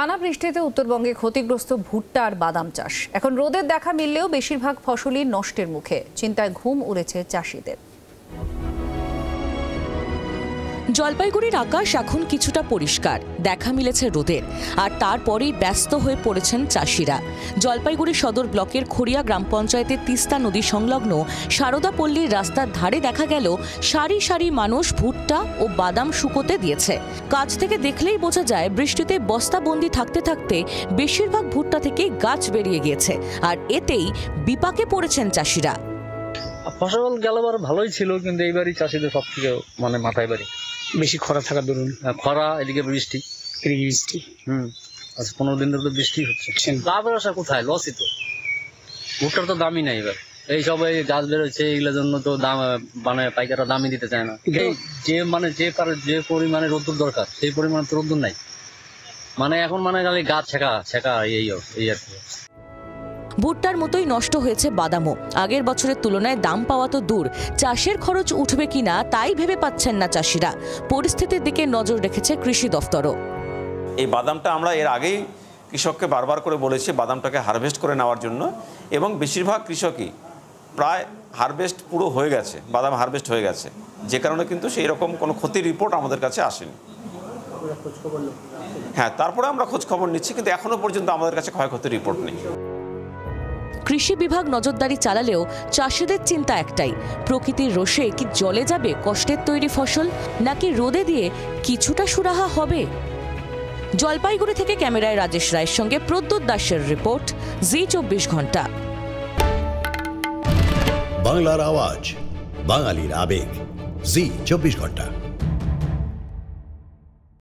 টানা বৃষ্টিতে উত্তরবঙ্গে ক্ষতিগ্রস্ত ভুট্টা আর বাদাম চাষ। এখন রোদের দেখা মিললেও বেশিরভাগ ফসলই নষ্টের মুখে। চিন্তায় ঘুম উড়েছে চাষিদের। জলপাইগুড়ির আকাশ এখন কিছুটা পরিষ্কার, দেখা মিলেছে রোদের, আর তারপরেই ব্যস্ত হয়ে পড়েছেন চাষিরা। জলপাইগুড়ি সদর ব্লকের খড়িয়া গ্রাম পঞ্চায়েতের তিস্তা নদী সংলগ্ন সারদাপল্লীর রাস্তার ধারে দেখা গেল সারি সারি মানুষ ভুট্টা ও বাদাম শুকোতে দিয়েছে। কাছ থেকে দেখলেই বোঝা যায় বৃষ্টিতে বস্তাবন্দি থাকতে থাকতে বেশিরভাগ ভুট্টা থেকে গাছ বেরিয়ে গিয়েছে, আর এতেই বিপাকে পড়েছেন চাষিরা। ফসল গেলবার ভালোই ছিল, কিন্তু এইবারই চাষিদের সব থেকে মাথায় বাড়ি। বেশি খরা থাকার দরুন, খরা, এদিকে বৃষ্টি। আচ্ছা, 15 দিন ধরে তো বৃষ্টি হচ্ছে। লাভের আশা কোথায়? লসই তো। ভুট্টার তো দামই নাই এবার। এই সব এই গাছ বেরোচ্ছে, এগুলোর জন্য তো দাম পাইকাররা দামই দিতে চায় না। যে পরিমাণে রোদ্দুর দরকার সেই পরিমাণে তো রোদ্দুর নাই। এখন খালি গাছ ছেঁকা এই আর কি। ভুট্টার মতোই নষ্ট হয়েছে বাদামও। আগের বছরের তুলনায় দাম পাওয়া তো দূর, চাষের খরচ উঠবে কিনা তাই ভেবে পাচ্ছেন না চাষিরা। পরিস্থিতির দিকে নজর রেখেছে কৃষি দফতরও। এই বাদামটা আমরা এর আগেই কৃষককে বারবার করে বলেছি বাদামটাকে হারভেস্ট করে নেওয়ার জন্য, এবং বেশিরভাগ কৃষকই প্রায় হারভেস্ট পুরো হয়ে গেছে, বাদাম হারভেস্ট হয়ে গেছে, যে কারণে কিন্তু সেই রকম কোনো ক্ষতির রিপোর্ট আমাদের কাছে আসেনি। হ্যাঁ, তারপরে আমরা খোঁজ খবর নিচ্ছি, কিন্তু এখনো পর্যন্ত আমাদের কাছে ক্ষয়ক্ষতির রিপোর্ট নেই। কৃষি বিভাগ নজরদারি চালালেও চাষিদের চিন্তা একটাই, প্রকৃতির রোষে কি জলে যাবে কষ্টের তৈরি ফসল, নাকি রোদে দিয়ে কিছুটা সুরাহা হবে? জলপাইগুড়ি থেকে ক্যামেরায় রাজেশ রায়ের সঙ্গে প্রদ্যুৎ দাসের রিপোর্ট, জি 24 ঘন্টা। বাংলার আওয়াজ, বাঙালির আবেগ, জি 24 ঘন্টা।